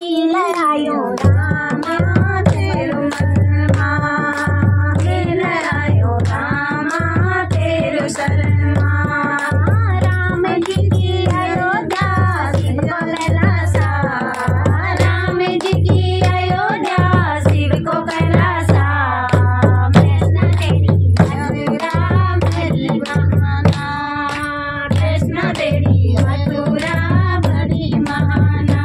लड़ायो रामा तेरो मनमा, लड़ायो रामा तेरो शर्मा। राम जी की अयोध्या शिव को कैलासा, राम जी की अयोध्या शिव को कैलासा। कृष्ण तेरी मथुरा बड़ी महाना, कृष्ण तेरी मथुरा बड़ी महाना।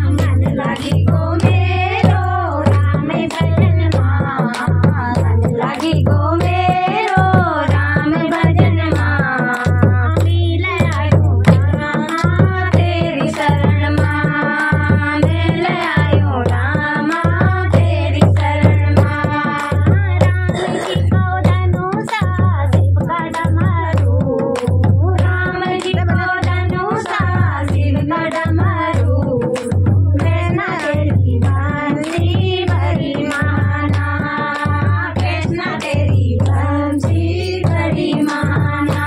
मन लगी गो मेरो राम भजन माँ, मन लगी गो मेरो राम भजन माँ। लड़ायो रामा तेरी शरण माँ, लड़ायो रामा तेरी शरण माँ। राम जी को धनुषा शिव का डमरू, राम जी को धनुषा शिव का डमरू। कृष्ण तेरी बंसी बड़ी माना, कृष्ण तेरी बंसी बड़ी माना।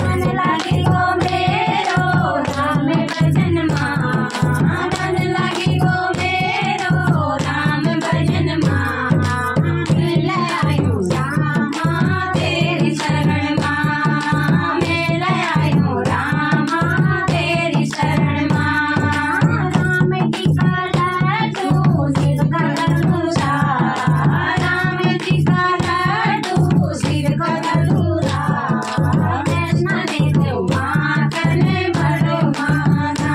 मन लगी गो मेरो राम भजन माँ, मन लगी गो मेरो राम भजन माँ। लड़ायो रामा तेरी शरण माँ, लड़ायो रामा तेरी शरण माँ। राम जी का लड्डू शिव का धनुषा, राम जी का लड्डू शिव का धनुषा। कृष्ण तेरो माखन बड़ो माना,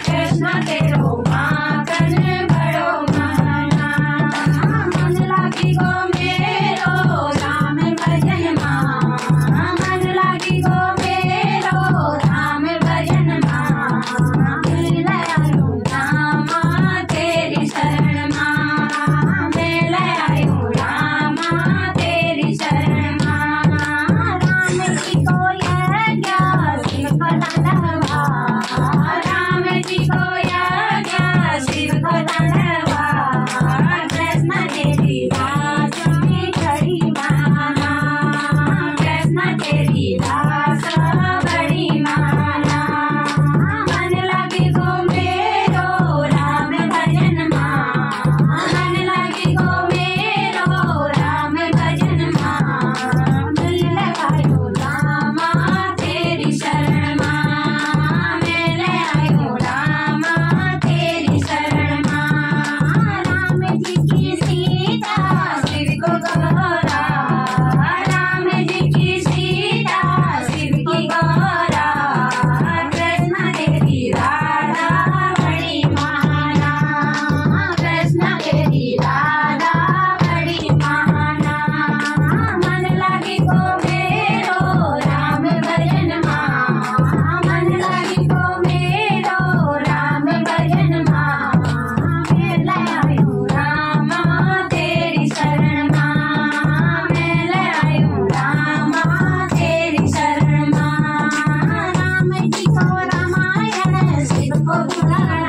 कृष्ण तेरो माखन बड़ो माना। मन लगी गो मेरो राम भजन माँ, मन लगी गो मेरो राम भजन माँ। लड़ायो रामा तेरी शरण माँ, लड़ायो रामा तेरी शरण माँ। राम जी को यज्ञ शिव को तांडवा, राम जी को यज्ञ शिव को तांडवा। कृष्ण तेरी दास बड़ी माना, कृष्ण तेरी दास बड़ी माना। मन लगी गो मेरो राम भजन माँ, मन लगी गो मेरो राम भजन माँ। लड़ायो रामा तेरी शरण माँ, लड़ायो रामा तेरी शरण माँ। राम जी की सीता शिव को गौरा, राम जी की सीता शिव की गौरा। कृष्ण तेरी राधा बड़ी महाना, कृष्ण तेरी राधा बड़ी महाना। मन लगी गो मेरो राम भजन माँ, मन लगी गो मेरो राम भजन माँ। लड़ायो रामा तेरी शरण माँ, लड़ायो रामा तेरी शरण माँ। राम जी को रामायण शिव को पुराण,